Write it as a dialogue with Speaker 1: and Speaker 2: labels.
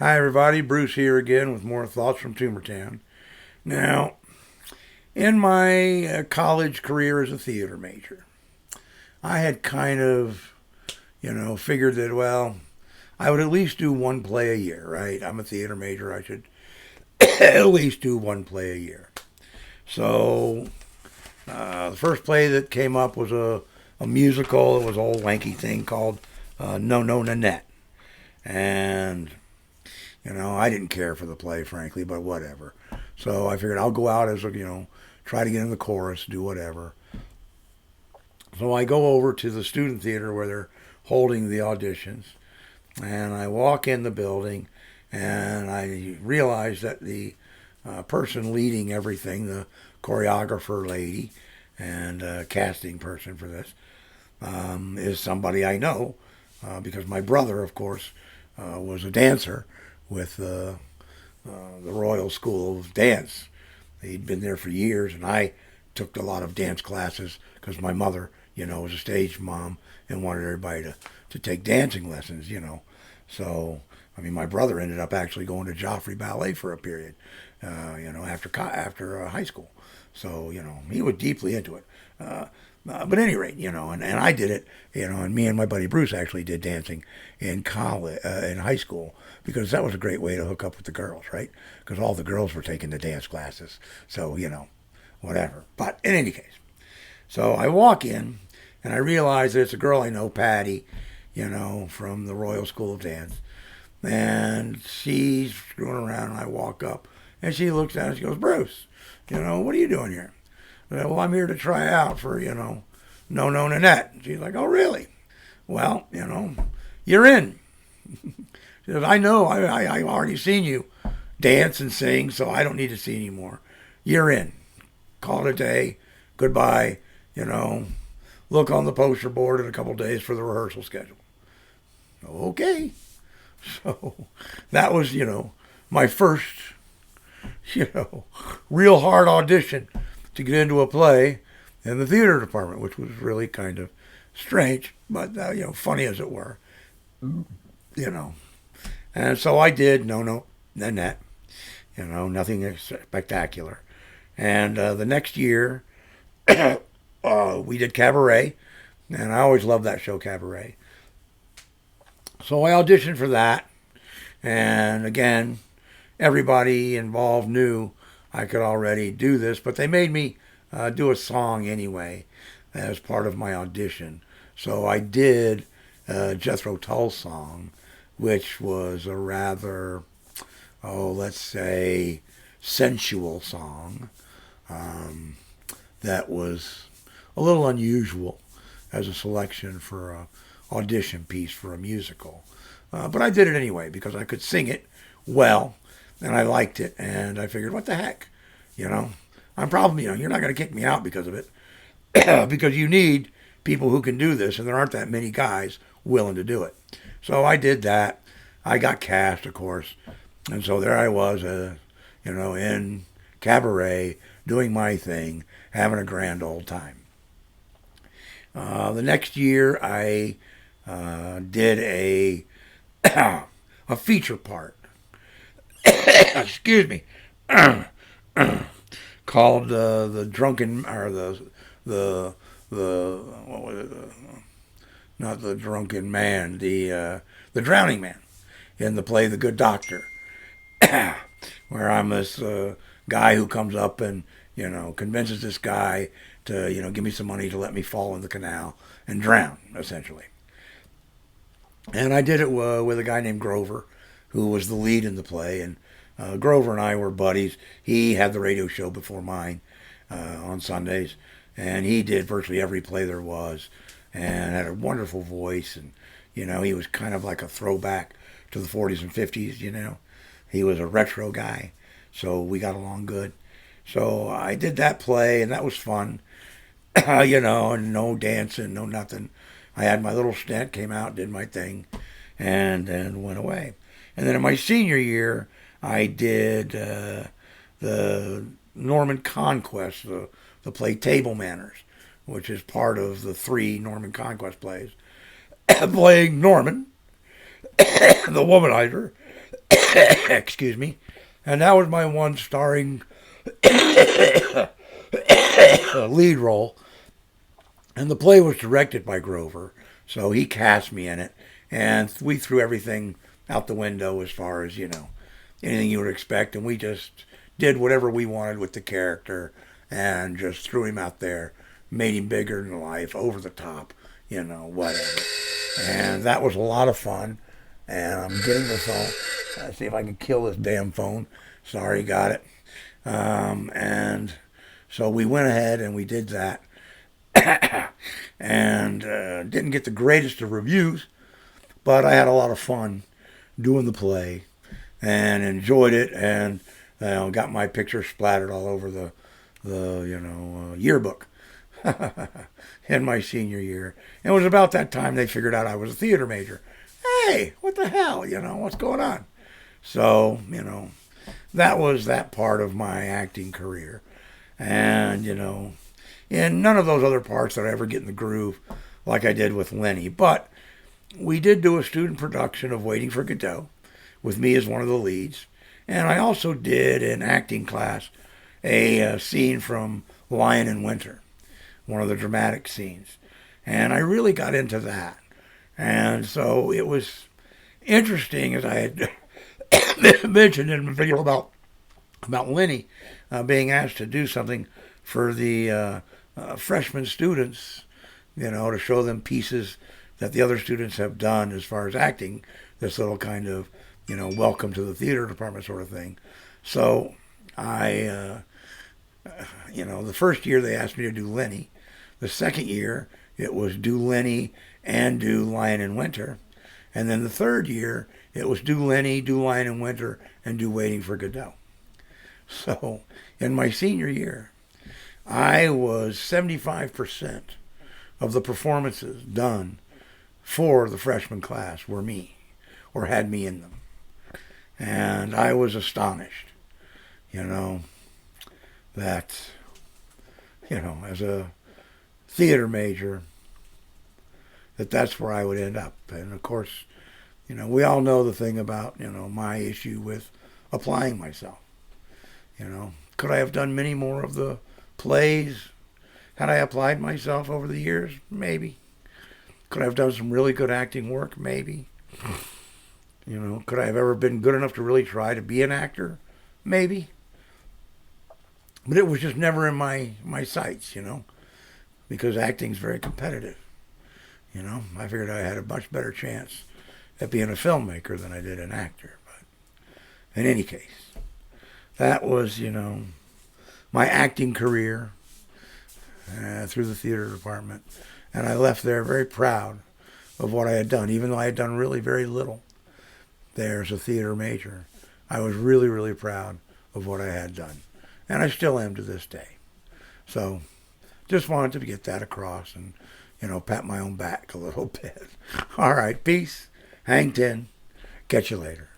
Speaker 1: Hi, everybody. Bruce here again with more thoughts from Tumortown. Now, in my college career as a theater major, I had kind of, figured that, well, I would at least do one play a year, right? I'm a theater major. I should at least do one play a year. So, the first play that came up was a musical. It was an old wanky thing called No No Nanette. And I didn't care for the play, frankly, but whatever. So I figured I'll go out as try to get in the chorus, do whatever. So I go over to the student theater where they're holding the auditions, and I walk in the building, and I realize that the person leading everything, the choreographer lady and casting person for this, is somebody I know because my brother, of course, was a dancer with the Royal School of Dance. He'd been there for years, and I took a lot of dance classes because my mother, was a stage mom and wanted everybody to take dancing lessons. So, my brother ended up actually going to Joffrey Ballet for a period, after high school. So, he was deeply into it. But at any rate, and I did it, and me and my buddy Bruce actually did dancing in college, in high school, because that was a great way to hook up with the girls, right? Because all the girls were taking the dance classes. So, whatever. But in any case, so I walk in, and I realize that it's a girl I know, Patty, from the Royal School of Dance. And she's screwing around, and I walk up, and she looks down and she goes, Bruce, what are you doing here? I said, well, I'm here to try out for, No No Nanette. And she's like, oh, really? Well, you're in. She says, I know, I've already seen you dance and sing, so I don't need to see anymore. You're in. Call it a day. Goodbye. Look on the poster board in a couple days for the rehearsal schedule. Okay. So that was, my first, real hard audition to get into a play in the theater department, which was really kind of strange, but, funny as it were, And so I did No No Nanette, nothing spectacular. And the next year, we did Cabaret, and I always loved that show, Cabaret. So I auditioned for that, and again, everybody involved knew I could already do this, but they made me do a song anyway as part of my audition. So I did Jethro Tull's song, which was a rather, let's say, sensual song that was a little unusual as a selection for an audition piece for a musical. But I did it anyway because I could sing it well, and I liked it, and I figured, what the heck? I'm probably, you're not going to kick me out because of it, because you need people who can do this, and there aren't that many guys willing to do it. So I did that. I got cast, of course, and so there I was, in Cabaret, doing my thing, having a grand old time. The next year, I did a a feature part. Excuse me. Called the drunken or the what was it? Not the drunken man, the drowning man in the play The Good Doctor, where I'm this guy who comes up and convinces this guy to give me some money to let me fall in the canal and drown, essentially. And I did it with a guy named Grover, who was the lead in the play, and Grover and I were buddies. He had the radio show before mine on Sundays, and he did virtually every play there was, and had a wonderful voice, and he was kind of like a throwback to the 40s and 50s. He was a retro guy, so we got along good. So I did that play, and that was fun. And no dancing, no nothing. I had my little stint, came out, did my thing, and then went away. And then in my senior year, I did the Norman Conquest, the play Table Manners, which is part of the 3 Norman Conquest plays, playing Norman, the womanizer, Excuse me. And that was my one starring lead role. And the play was directed by Grover, so he cast me in it. And we threw everything out the window as far as, anything you would expect. And we just did whatever we wanted with the character and just threw him out there, made him bigger than life, over the top, whatever. And that was a lot of fun. And I'm getting the phone. Let's see if I can kill this damn phone. Sorry, got it. And so we went ahead and we did that. And didn't get the greatest of reviews, but I had a lot of fun doing the play and enjoyed it, and got my picture splattered all over the yearbook in my senior year. And it was about that time they figured out I was a theater major. Hey, what the hell? What's going on? So, that was that part of my acting career. And, and none of those other parts that I ever get in the groove like I did with Lenny. But we did do a student production of Waiting for Godot with me as one of the leads. And I also did in acting class a scene from Lion in Winter, one of the dramatic scenes. And I really got into that. And so it was interesting, as I had mentioned in the video about Lenny being asked to do something for the freshman students, to show them pieces that the other students have done as far as acting, this little kind of, welcome to the theater department sort of thing. So I, the first year they asked me to do Lenny. The second year it was do Lenny and do Lion in Winter. And then the third year it was do Lenny, do Lion in Winter, and do Waiting for Godot. So in my senior year, I was 75% of the performances done for the freshman class were me, or had me in them. And I was astonished, that, as a theater major, that's where I would end up. And of course, we all know the thing about, my issue with applying myself. Could I have done many more of the plays had I applied myself over the years? Maybe. Could I have done some really good acting work? Maybe. Could I have ever been good enough to really try to be an actor? Maybe. But it was just never in my sights, because acting's very competitive. I figured I had a much better chance at being a filmmaker than I did an actor. But in any case, that was, my acting career through the theater department. And I left there very proud of what I had done, even though I had done really very little there as a theater major. I was really, really proud of what I had done. And I still am to this day. So just wanted to get that across and, pat my own back a little bit. All right, peace. Hang 10. Catch you later.